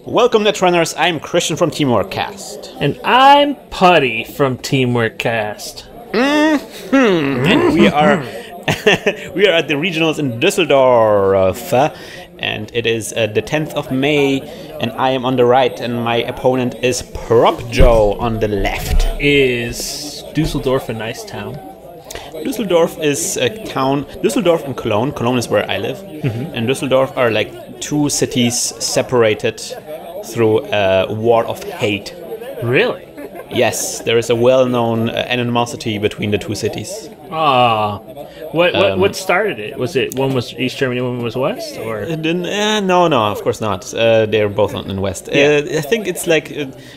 Welcome, Netrunners. I'm Krystian from TeamworkCast. And I'm Putty from TeamworkCast. And we are we are at the regionals in Düsseldorf, and it is the 10th of May, and I am on the right, and my opponent is Prop Joe on the left. Is Düsseldorf a nice town? Düsseldorf is a town. Düsseldorf and Cologne. Cologne is where I live, and Düsseldorf are like two cities separated through a war of hate. Really? Yes, there is a well-known animosity between the two cities. Ah, what started it? Was it one was East Germany, one was West, or? No, of course not. They're both in West. Yeah. I think it's like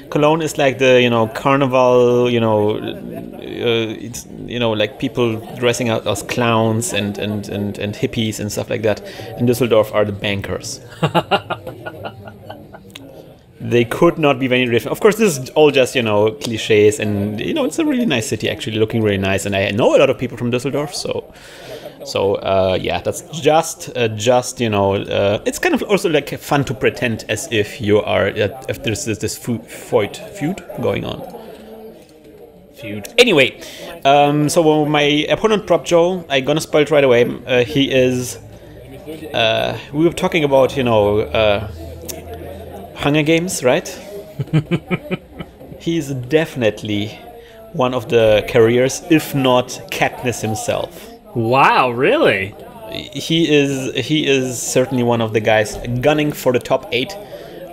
Cologne is like the carnival. It's like people dressing out as clowns and hippies and stuff like that. And Düsseldorf are the bankers. They could not be very different. Of course, this is all just, cliches, and, it's a really nice city, actually, looking really nice, and I know a lot of people from Düsseldorf, so yeah, that's just it's kind of also, like, fun to pretend as if you are, if there's this feud going on. Anyway, so my opponent, Prop Joe, I'm gonna spoil it right away. He is, we were talking about, Hunger Games, right? He's definitely one of the carriers, if not Katniss himself. Wow, really? He is certainly one of the guys gunning for the top 8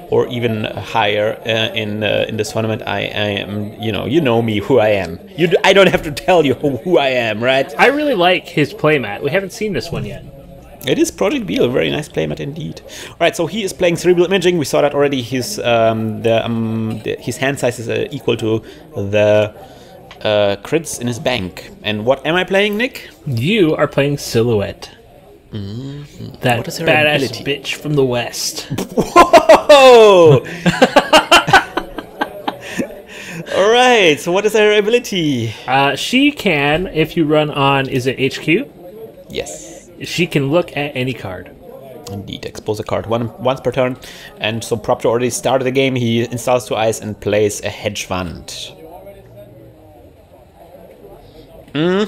or even higher in this tournament. I am, you know me, who I am. I don't have to tell you who I am, right? I really like his playmat. We haven't seen this one yet. It is Project Beal, a very nice playmat indeed. Alright, so he is playing Cerebral Imaging. We saw that already. His his hand size is equal to the crits in his bank. And what am I playing, Nick? You are playing Silhouette. That what is her badass ability? bitch from the West. Whoa! Alright, so what is her ability? She can, if you run on, is it HQ? Yes. She can look at any card. Indeed, expose a card once per turn. And so Propto already started the game. He installs 2 eyes and plays a hedge fund. So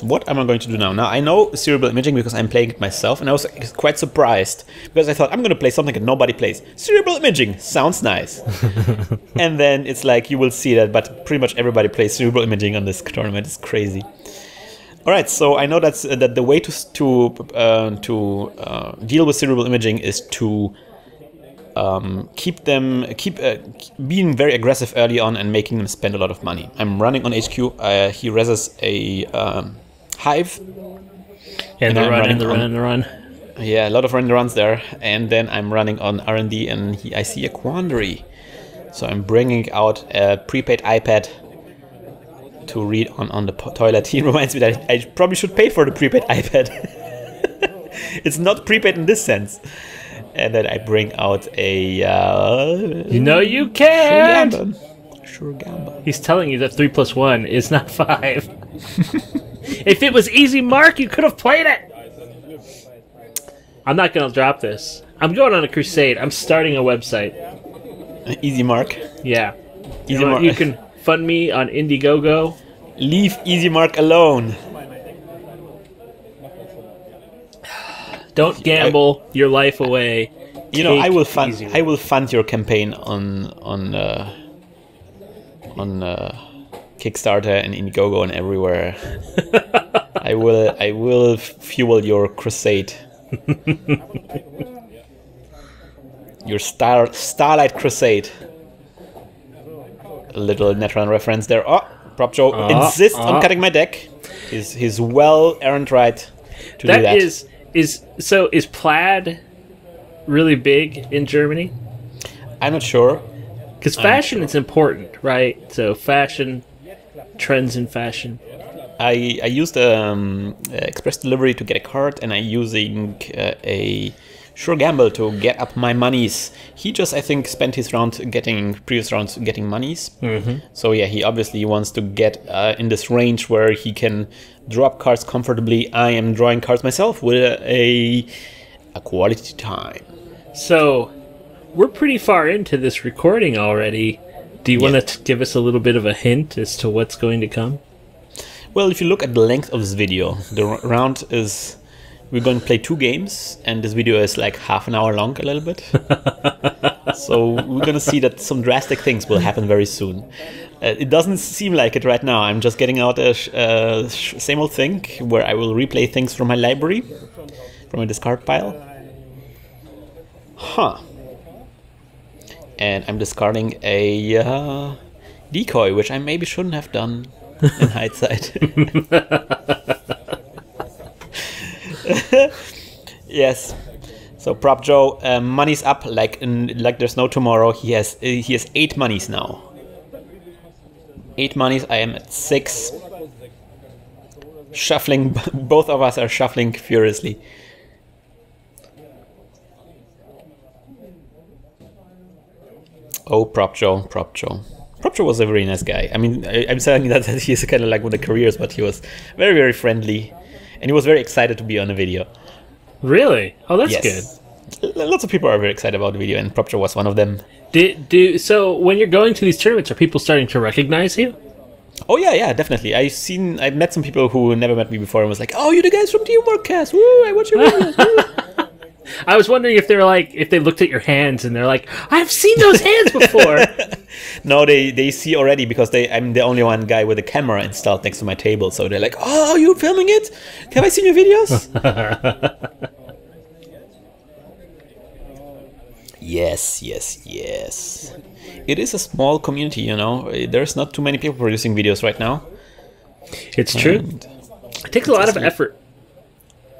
what am I going to do now? Now, I know Cerebral Imaging because I'm playing it myself, and I was quite surprised because I thought I'm going to play something that nobody plays. Cerebral Imaging sounds nice. And then it's like you will see that, but pretty much everybody plays Cerebral Imaging on this tournament. It's crazy. All right, so I know that the way to deal with Cerebral Imaging is to keep being very aggressive early on and making them spend a lot of money. I'm running on HQ. He reses a hive. And the run. Yeah, a lot of runs there. And then I'm running on R&D, and I see a quandary. So I'm bringing out a prepaid iPad to read on the toilet. He reminds me that I probably should pay for the prepaid iPad. It's not prepaid in this sense. And then I bring out a... you can't! Sure gamble. He's telling you that 3 + 1 is not 5. If it was easy mark, you could have played it! I'm not going to drop this. I'm going on a crusade. I'm starting a website. Easy mark? Yeah. Easy mark. You can fund me on Indiegogo. Leave Easy Mark alone. Don't gamble your life away. I will fund your campaign on Kickstarter and Indiegogo and everywhere. I will fuel your crusade. Your Starlight Crusade. A little Netrunner reference there. Oh, Prop Joe insists on cutting my deck. He's well earned right to do that. Is plaid really big in Germany? I'm not sure. Because fashion is important, right? So fashion, trends in fashion. I used express delivery to get a card, and I'm using a sure gamble to get up my monies. He just, I think, spent his previous rounds getting monies. So yeah, he obviously wants to get in this range where he can drop cards comfortably. I am drawing cards myself with a quality time. So we're pretty far into this recording already. Do you want to give us a little bit of a hint as to what's going to come? Well, if you look at the length of this video, the round is... We're going to play 2 games, and this video is like half an hour long, a little bit. So we're going to see that some drastic things will happen very soon. It doesn't seem like it right now. I'm just getting out a same old thing where I will replay things from my library, from my discard pile. Huh. And I'm discarding a decoy, which I maybe shouldn't have done in hindsight. Yes. So Prop Joe, money's up like there's no tomorrow. He has 8 monies now. 8 monies. I am at 6. Shuffling. Both of us are shuffling furiously. Oh, Prop Joe, Prop Joe. Prop Joe was a very nice guy. I mean, I'm saying that he's kind of like one of the careers, but he was very, very friendly. And he was very excited to be on the video. Really? Oh, that's good. Lots of people are very excited about the video, and Prop Joe was one of them. So when you're going to these tournaments, are people starting to recognize you? Oh yeah, definitely. I've met some people who never met me before and was like, "Oh, you're the guys from TeamworkCast. Woo! I watch your videos." I was wondering if they looked at your hands and they're like, "I've seen those hands before." No, they see already because I'm the only one guy with a camera installed next to my table, so they're like, "Oh, you filming it? Have I seen your videos?" Yes. It is a small community, you know. There's not too many people producing videos right now. It's true. It takes a lot of effort.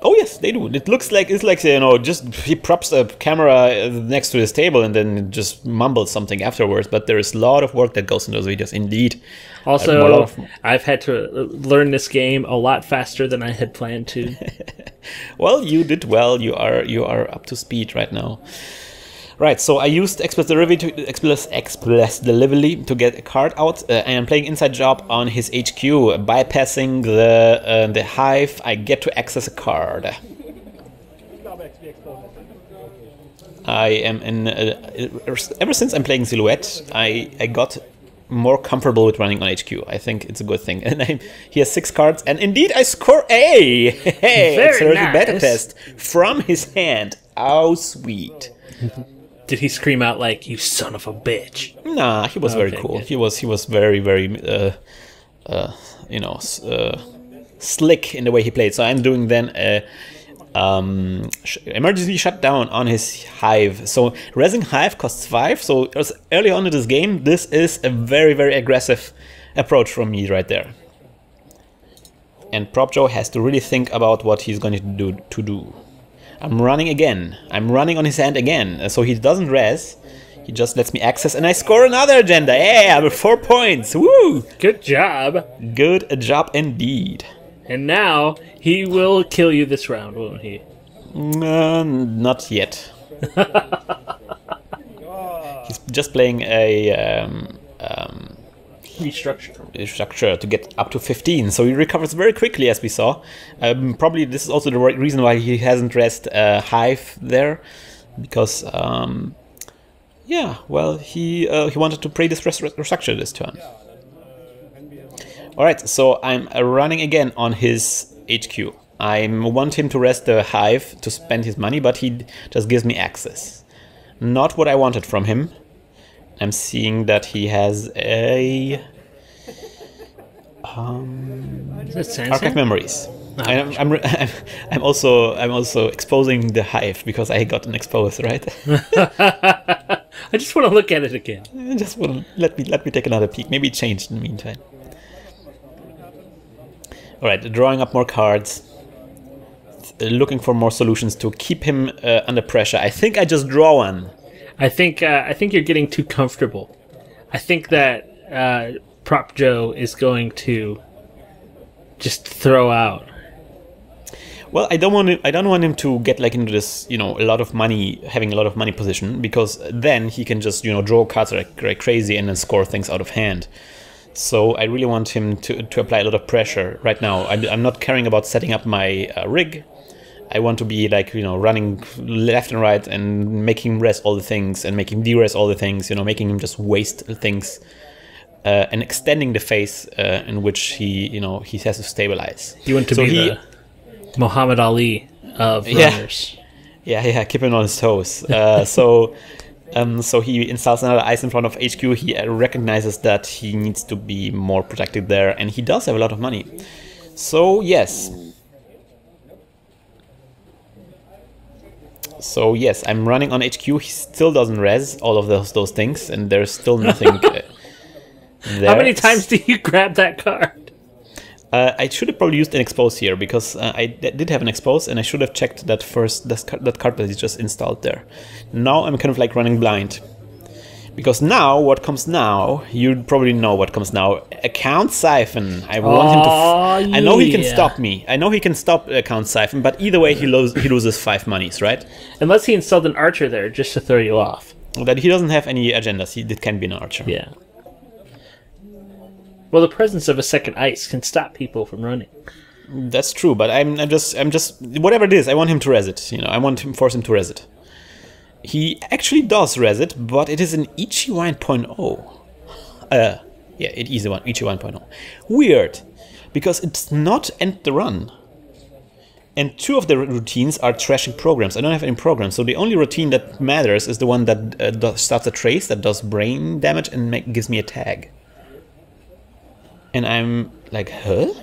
Oh yes, they do. It looks like just he props a camera next to his table and then just mumbles something afterwards. But there is a lot of work that goes in those videos, indeed. Also, I've had to learn this game a lot faster than I had planned to. Well, you did well. You are up to speed right now. Right, so I used Express Delivery to get a card out. I am playing Inside Job on his HQ, bypassing the hive. I get to access a card. I am in. Ever since I'm playing Silhouette, I got more comfortable with running on HQ. I think it's a good thing. And he has 6 cards, and indeed I score A. Hey, very nice. Beta test from his hand. Oh, sweet. Did he scream out like, "You son of a bitch"? Nah, he was very cool. Good. He was very, very, slick in the way he played. So I'm doing then a emergency shutdown on his hive. So rezzing hive costs 5. So early on in this game, this is a very, very aggressive approach from me right there. And Prop Joe has to really think about what he's going to do. I'm running again. I'm running on his hand again. So he doesn't res. He just lets me access, and I score another agenda. Yeah, I'm at 4 points. Woo! Good job. Good job indeed. And now he will kill you this round, won't he? Not yet. He's just playing a restructure to get up to 15, so he recovers very quickly, as we saw. Probably this is also the reason why he hasn't rest hive there, because yeah, well, he wanted to play this restructure this turn. All right, so I'm running again on his HQ. I want him to rest the hive to spend his money, but he just gives me access. Not what I wanted from him. I'm seeing that he has a archive memories. I'm also exposing the hive because I got an expose, right? I just want to look at it again. Just want to let me take another peek. Maybe it changed in the meantime. All right, drawing up more cards, looking for more solutions to keep him under pressure. I think I just draw one. I think you're getting too comfortable. I think that Prop Joe is going to just throw out. Well, I don't want him to get like into this, having a lot of money position, because then he can just, draw cards like crazy and then score things out of hand. So I really want him to apply a lot of pressure right now. I'm not caring about setting up my rig. I want to be like, you know, running left and right and making him res all the things and making him de-res all the things, you know, making him just waste things and extending the phase in which he has to stabilize. You want to be the Muhammad Ali of runners. Yeah, keep him on his toes. So he installs another ice in front of HQ. He recognizes that he needs to be more protected there, and he does have a lot of money. So yes. I'm running on HQ. He still doesn't res all of those things, and there's still nothing there. How many times do you grab that card? I should have probably used an expose here, because I did have an expose, and I should have checked that first, that card that is just installed there. Now I'm kind of like running blind. Because now, what comes now, you probably know what comes now. Account Siphon. I want him to... I know he can stop me. I know he can stop Account Siphon, but either way he loses 5 monies, right? Unless he installed an archer there just to throw you off. That he doesn't have any agendas. It can be an archer. Yeah. Well, the presence of a second ice can stop people from running. That's true, but I'm just whatever it is, I want him to res it. You know, I want him force him to res it. He actually does res it, but it is an Ichi 1.0. Yeah, it is one Ichi 1.0. Weird, because it's not end the run. And 2 of the routines are trashing programs. I don't have any programs, so the only routine that matters is the one that starts a trace, that does brain damage and gives me a tag. And I'm like, huh?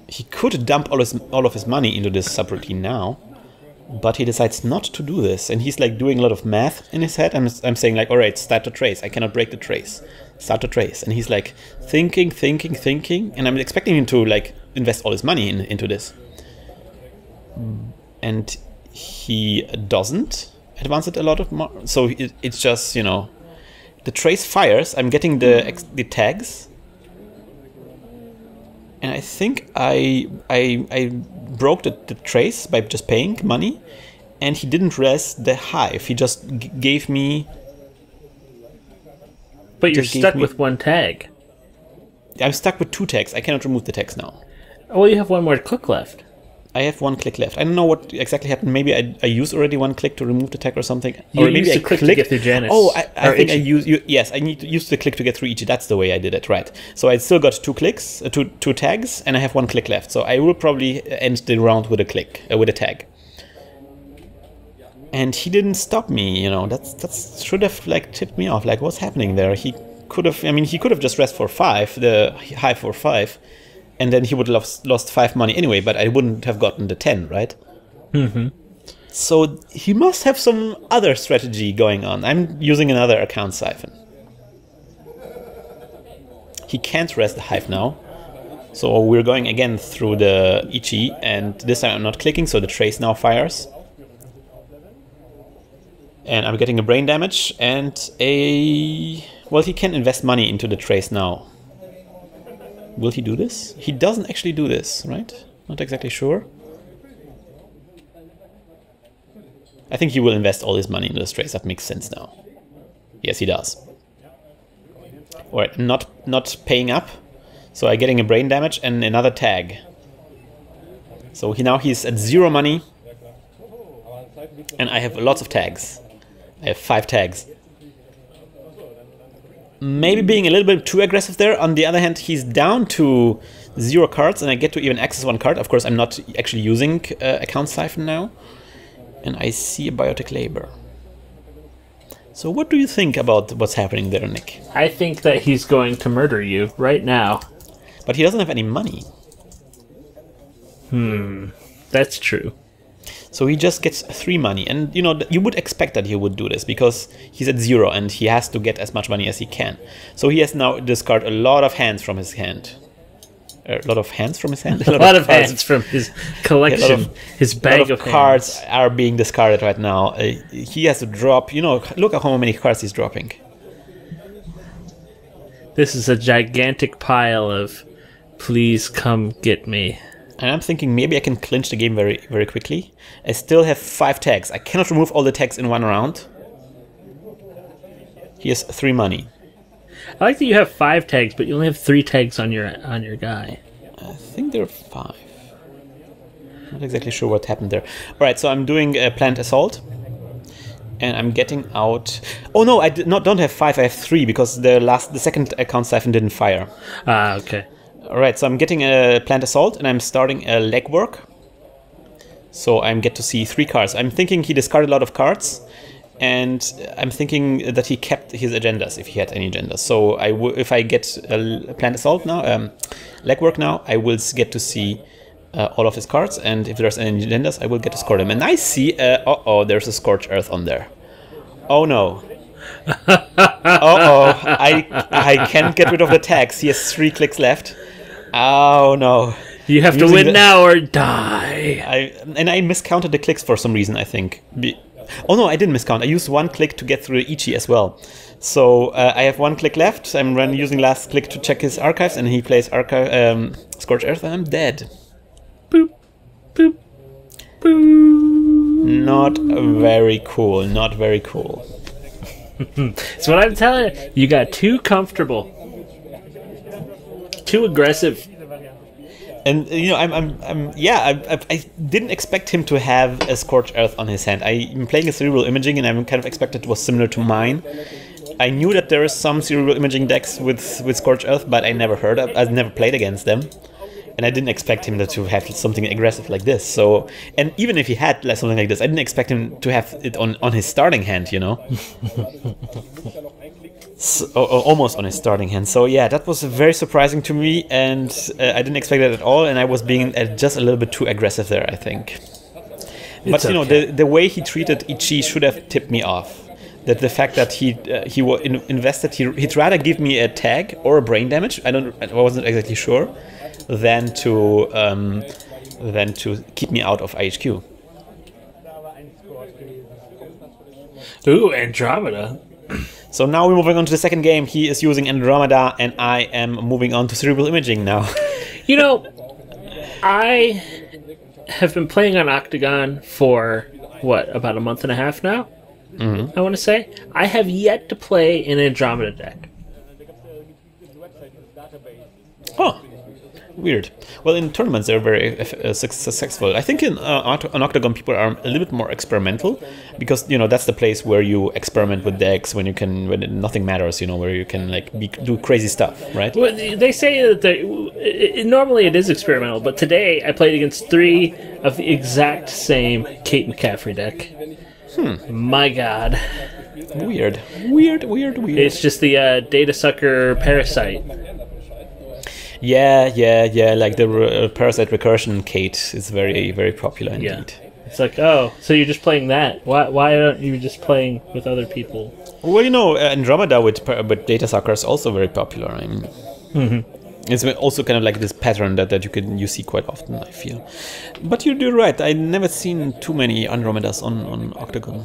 He could dump all of his money into this subroutine now, but he decides not to do this. And he's like doing a lot of math in his head. I'm saying like, all right, start the trace. I cannot break the trace. Start the trace. And he's like thinking. And I'm expecting him to like invest all his money into this. And he doesn't advance it a lot of more. So it's just, you know, the trace fires. I'm getting the tags, and I think I broke the trace by just paying money, and he didn't res the hive. He just gave me. But you're stuck with 1 tag. I'm stuck with 2 tags. I cannot remove the tags now. Oh, well, you have 1 more click left. I have 1 click left. I don't know what exactly happened. Maybe I used already 1 click to remove the tag or something. You or maybe used a click to get through Janus. Oh, I think I used... Yes, I need to use the click to get through each. That's the way I did it, right. So I still got 2 clicks, 2 tags, and I have 1 click left. So I will probably end the round with a click, with a tag. And he didn't stop me, you know. That should have like tipped me off. Like, what's happening there? He could have... I mean, he could have just rest for 5, the hive for 5. And then he would have lost 5 money anyway, but I wouldn't have gotten the 10, right? Mm-hmm. So he must have some other strategy going on. I'm using another account siphon. He can't rest the hive now. So we're going again through the Ichi, and this time I'm not clicking, so the trace now fires. And I'm getting a brain damage and a... Well, he can invest money into the trace now. Will he do this? He doesn't actually do this, right? Not exactly sure. I think he will invest all his money into this trace. That makes sense now. Yes, he does. Alright, not paying up. So I'm getting a brain damage and another tag. So he's at 0 money. And I have lots of tags. I have 5 tags. Maybe being a little bit too aggressive there. On the other hand, he's down to 0 cards, and I get to even access 1 card. Of course, I'm not actually using Account Siphon now. And I see a Biotic Labor. So what do you think about what's happening there, Nick? I think that he's going to murder you right now. But he doesn't have any money. That's true. So he just gets 3 money, and you know, you would expect that he would do this because he's at 0 and he has to get as much money as he can. So he has now discarded a lot of hands from his hand. A lot of hands from his hand? A lot of hands from his collection, his bag of cards hands. are being discarded right now. He has to drop, you know, look at how many cards he's dropping. This is a gigantic pile of please come get me. And I'm thinking maybe I can clinch the game very, very quickly. I still have 5 tags. I cannot remove all the tags in 1 round. He has 3 money. I like that you have 5 tags, but you only have 3 tags on your guy. I think there are 5. Not exactly sure what happened there. All right, so I'm doing a planned assault. And I'm getting out... Oh no, I don't have 5, I have 3, because the second account siphon didn't fire. Ah, okay. Alright, so I'm getting a planned assault, and I'm starting a legwork. So I get to see 3 cards. I'm thinking he discarded a lot of cards, and I'm thinking that he kept his agendas, if he had any agendas. So if I get a planned assault now, legwork now, I will get to see all of his cards, and if there's any agendas, I will get to score them. And I see, there's a Scorched Earth on there. Oh no. I can't get rid of the tags. He has 3 clicks left. Oh no. You have to win now or die. I miscounted the clicks for some reason, I think. Oh no, I didn't miscount. I used 1 click to get through Ichi as well. So I have 1 click left. I'm using last click to check his archives, and he plays Scorched Earth, and I'm dead. Boop, boop, boop. Not very cool. Not very cool. That's what I'm telling you. You got too comfortable, too aggressive. And you know, I didn't expect him to have a Scorched Earth on his hand. I'm playing a Cerebral Imaging, and I kind of expected it was similar to mine. I knew that there is some Cerebral Imaging decks with Scorched Earth, but I never played against them. And I didn't expect him to have something aggressive like this. So, and even if he had something like this, I didn't expect him to have it on his starting hand, you know? Almost on his starting hand. So yeah, that was very surprising to me, and I didn't expect that at all, and I was being just a little bit too aggressive there, I think. But you know, the way he treated Ichi should have tipped me off. That the fact that he invested, he'd rather give me a tag or a brain damage, I wasn't exactly sure, than to keep me out of IHQ. Ooh, Andromeda. So now we're moving on to the second game. He is using Andromeda, and I am moving on to Cerebral Imaging now. You know, I have been playing on Octagon for, what, about a month and a half now? I want to say. I have yet to play an Andromeda deck. Oh, weird. Well, in tournaments they're very successful. I think on Octagon people are a little bit more experimental, because you know that's the place where you experiment with decks when nothing matters. You know, where you can do crazy stuff, right? Well, they say that normally it is experimental, but today I played against 3 of the exact same Kate McCaffrey deck. My God. Weird. It's just the Data Sucker Parasite. Yeah. Like the Parasite Recursion Kate is very, very popular indeed. Yeah. It's like, oh, so you're just playing that. Why aren't you just playing with other people? Well, you know, Andromeda with Data Sucker is also very popular. I mean, it's also kind of like this pattern that you see quite often, I feel. But you're right. I've never seen too many Andromedas on Octagon.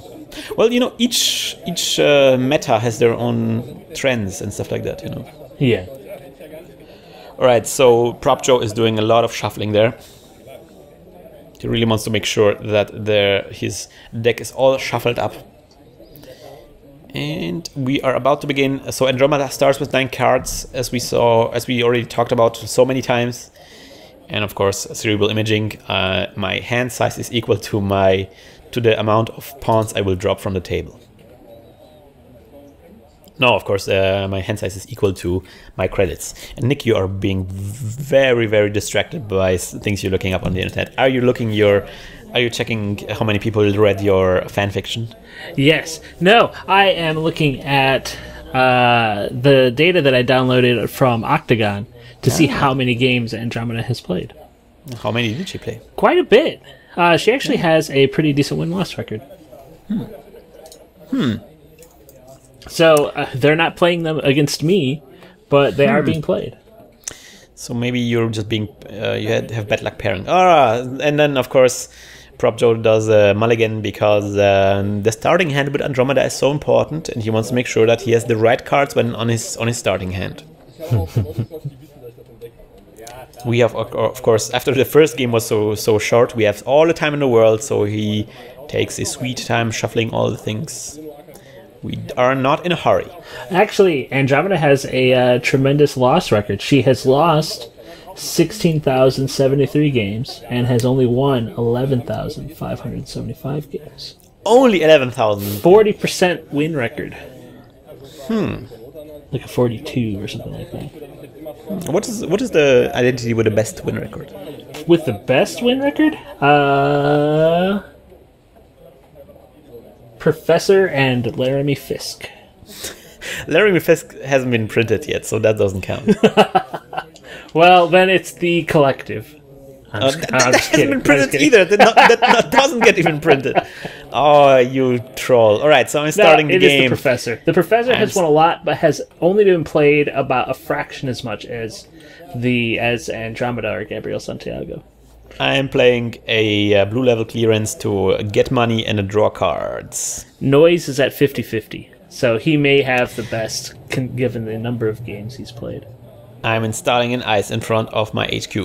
Well, you know, each meta has their own trends and stuff like that. You know. Yeah. All right. So Prop Joe is doing a lot of shuffling there. He really wants to make sure that his deck is all shuffled up. And we are about to begin. So Andromeda starts with 9 cards, as we already talked about so many times. And of course, Cerebral Imaging. My hand size is equal to the amount of pawns I will drop from the table. No, of course, my hand size is equal to my credits. And Nick, you are being very, very distracted by things you're looking up on the internet. Are you checking how many people read your fanfiction? Yes. No, I am looking at the data that I downloaded from Octagon to see how many games Andromeda has played. How many did she play? Quite a bit. She actually has a pretty decent win-loss record. So they're not playing them against me, but they are being played. So maybe you're just being you have bad luck pairing. And then of course Prop Joe does mulligan because the starting hand with Andromeda is so important, and he wants to make sure that he has the right cards when on his starting hand. We have, of course, after the first game was so short, we have all the time in the world, so he takes his sweet time shuffling all the things. We are not in a hurry. Actually, Andromeda has a tremendous loss record. She has lost 16,073 games and has only won 11,575 games. Only 11,000. 40% win record. Like a 42 or something like that. What is the identity with the best win record? With the best win record? Professor and Laramie Fisk. Laramie Fisk hasn't been printed yet, so that doesn't count. Well, then it's the collective. That hasn't been printed either. That doesn't get even printed. Oh, you troll. Alright, so I'm starting the game. It is the Professor. The Professor has won a lot, but has only been played about a fraction as much as Andromeda or Gabriel Santiago. I'm playing a blue level clearance to get money and draw cards. Noise is at 50-50, so he may have the best given the number of games he's played. I'm installing an ice in front of my HQ.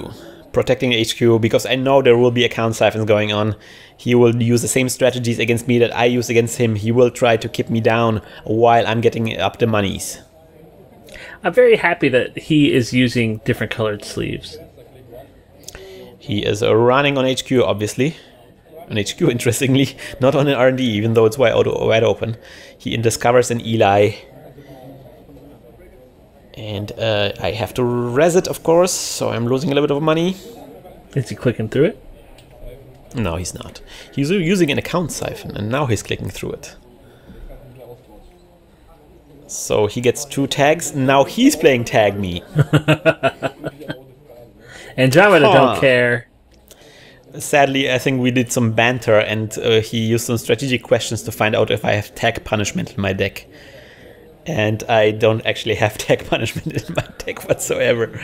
Protecting HQ because I know there will be account siphons going on. He will use the same strategies against me that I use against him. He will try to keep me down while I'm getting up the monies. I'm very happy that he is using different colored sleeves. He is running on HQ, obviously. On HQ, interestingly, not on an R&D, even though it's wide open. He discovers an Eli. And I have to res it, of course, so I'm losing a little bit of money. Is he clicking through it? No, he's not. He's using an account siphon, and now he's clicking through it. So he gets 2 tags, now he's playing tag me. Andromeda don't care. Sadly, I think we did some banter, and he used some strategic questions to find out if I have tag punishment in my deck. And I don't actually have tag punishment in my deck whatsoever.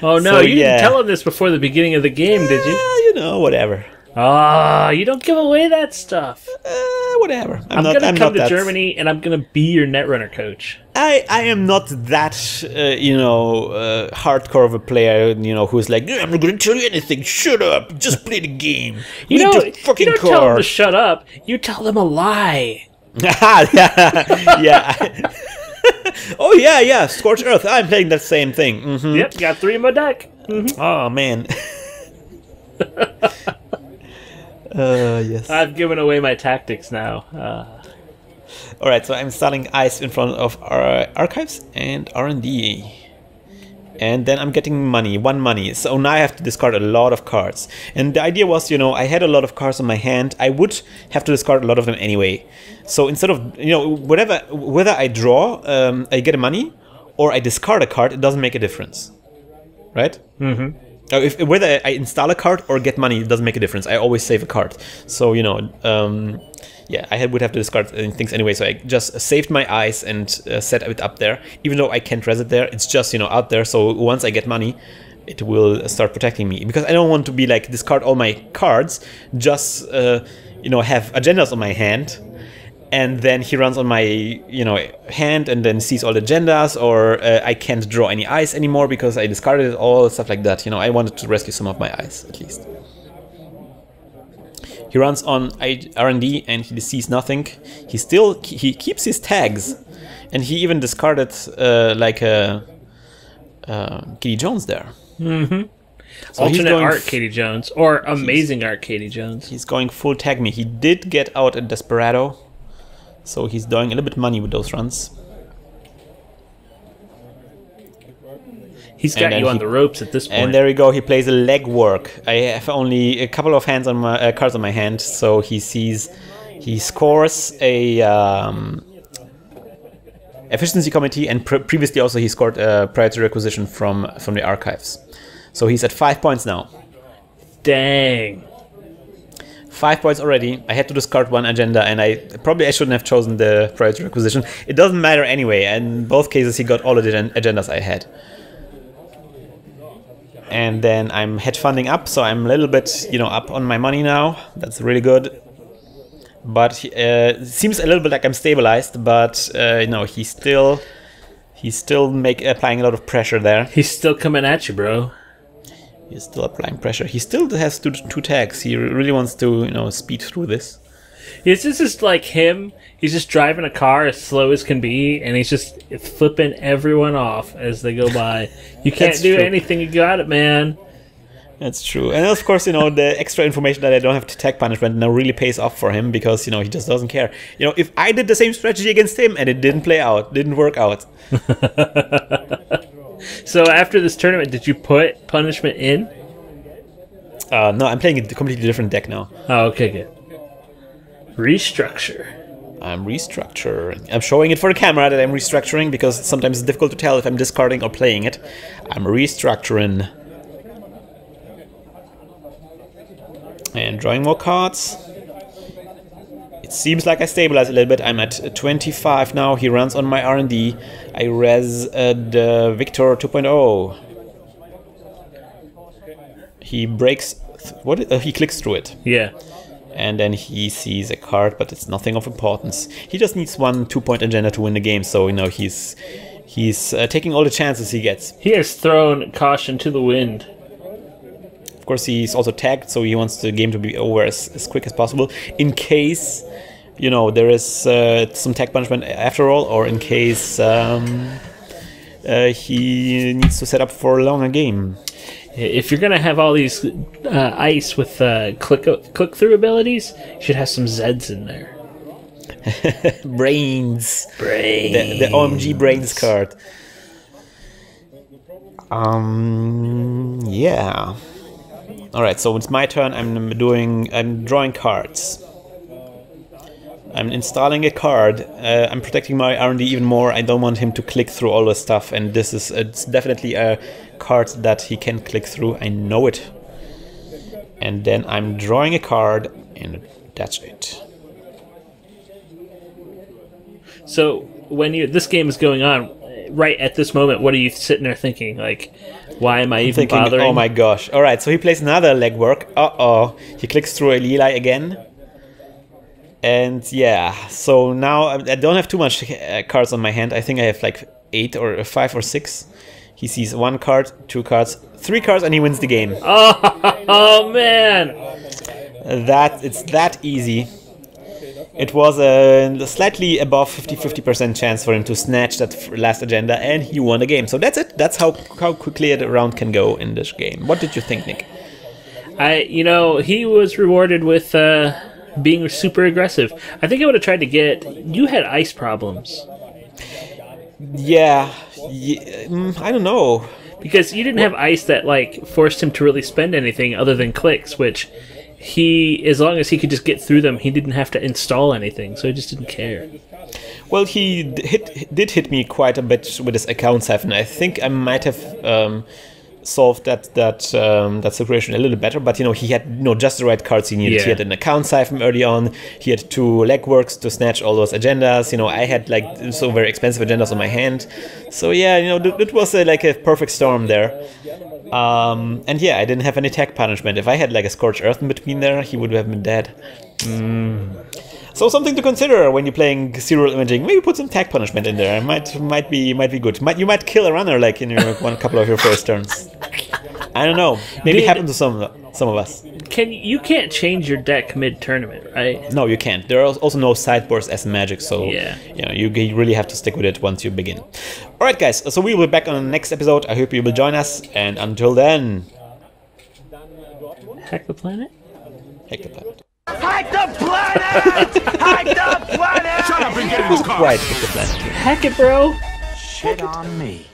Oh no, so, you didn't tell him this before the beginning of the game, did you? You know, whatever. Ah, you don't give away that stuff. Whatever. I'm gonna come to Germany and I'm gonna be your Netrunner coach. I am not that hardcore of a player, who's like, I'm not gonna tell you anything. Shut up. Just play the game. You don't tell them to shut up. You tell them a lie. Yeah. Oh yeah. Scorched Earth. I'm playing that same thing. Mm-hmm. Yep, got 3 in my deck. Mm-hmm. Oh man. Yes. I've given away my tactics now. Alright, so I'm installing ice in front of our archives and R&D. And then I'm getting money, 1 money. So now I have to discard a lot of cards. And the idea was, I had a lot of cards on my hand. I would have to discard a lot of them anyway. So instead of, whether I draw, I get a money, or I discard a card, it doesn't make a difference. Right? Mm-hmm. Whether I install a card or get money, it doesn't make a difference. I always save a card. So, yeah, I would have to discard things anyway. So I just saved my ice and set it up there. Even though I can't res it there, it's just, out there. So once I get money, it will start protecting me. Because I don't want to be like, discard all my cards, just, have agendas on my hand. And then he runs on my, hand and then sees all the agendas, or I can't draw any ice anymore because I discarded it all, stuff like that. I wanted to rescue some of my ice, at least. He runs on R&D and he sees nothing. He keeps his tags, and he even discarded Katie Jones there. Mm-hmm. So alternate art Katie Jones, or amazing art Katie Jones. He's going full tag me. He did get out a Desperado. So he's doing a little bit of money with those runs. He's got you on the ropes at this point. And there we go. He plays a legwork. I have only a couple of cards on my hand, so he scores a efficiency committee, and previously also he scored a prior to requisition from the archives. So he's at 5 points now. Dang. 5 points already. I had to discard 1 agenda, and I shouldn't have chosen the prior to requisition. It doesn't matter anyway. In both cases, he got all of the agendas I had. And then I'm hedge funding up, so I'm a little bit, up on my money now. That's really good. But it seems a little bit like I'm stabilized, but he's still applying a lot of pressure there. He's still coming at you, bro. He's still applying pressure. He still has two tags. He really wants to, speed through this. This is just like him. He's just driving a car as slow as can be, and he's just flipping everyone off as they go by. You can't do anything. You got it, man. That's true. And of course, the extra information that I don't have to tech punishment now really pays off for him because, he just doesn't care. If I did the same strategy against him and it didn't work out. So after this tournament, did you put punishment in? No, I'm playing a completely different deck now. Oh, okay, good. Restructure. I'm restructuring. I'm showing it for the camera that I'm restructuring because sometimes it's difficult to tell if I'm discarding or playing it. I'm restructuring. And drawing more cards. It seems like I stabilized a little bit. I'm at 25 now. He runs on my R&D. I res the Victor 2.0. He breaks... he clicks through it. Yeah. And then he sees a card, but it's nothing of importance. He just needs one 2-point agenda to win the game. So, he's taking all the chances he gets. He has thrown caution to the wind. Of course, he's also tagged, so he wants the game to be over as quick as possible. In case, there is some tag punishment after all, or in case he needs to set up for a longer game. If you're gonna have all these ice with click-through abilities, you should have some Zeds in there. Brains. The OMG Brains card. Yeah. Alright, so it's my turn. I'm drawing cards. I'm installing a card. I'm protecting my R&D even more. I don't want him to click through all the stuff, and it's definitely a card that he can click through. I know it. And then I'm drawing a card, and that's it. So when this game is going on, right at this moment, what are you sitting there thinking? Like, why am I even bothering? Oh my gosh. Alright, so he plays another legwork. Uh-oh. He clicks through a Lili again. And yeah, so now I don't have too much cards on my hand. I think I have like 8 or 5 or 6. He sees 1 card, 2 cards, 3 cards, and he wins the game. Oh man! It's that easy. It was a slightly above 50% chance for him to snatch that last agenda, and he won the game. So that's it. That's how quickly a round can go in this game. What did you think, Nick? He was rewarded with being super aggressive. I think I would have tried to get... You had ice problems. Yeah, I don't know. Because you didn't have ice that forced him to really spend anything other than clicks, which... as long as he could just get through them, he didn't have to install anything, so he just didn't care. Well, he did hit me quite a bit with his account siphon. I think I might have solved that situation a little better, but he had just the right cards he needed. Yeah. He had an account siphon early on. He had 2 legworks to snatch all those agendas. I had so very expensive agendas on my hand. So yeah, it was a perfect storm there. And yeah, I didn't have any tech punishment. If I had a Scorched Earth in between there, he would have been dead. So something to consider when you're playing Cerebral Imaging. Maybe put some tech punishment in there. It might be good. You might kill a runner in one couple of your first turns. I don't know. Maybe it happened to some of us. You can't change your deck mid-tournament, right? No, you can't. There are also no sideboards as Magic, so yeah. You really have to stick with it once you begin. Alright guys, so we will be back on the next episode. I hope you will join us, and until then... Hack the planet? Hack the planet. Hack the planet! Hack the planet! Shut up and get in this car! Right, hack the planet. Hack it, bro! Shit on me.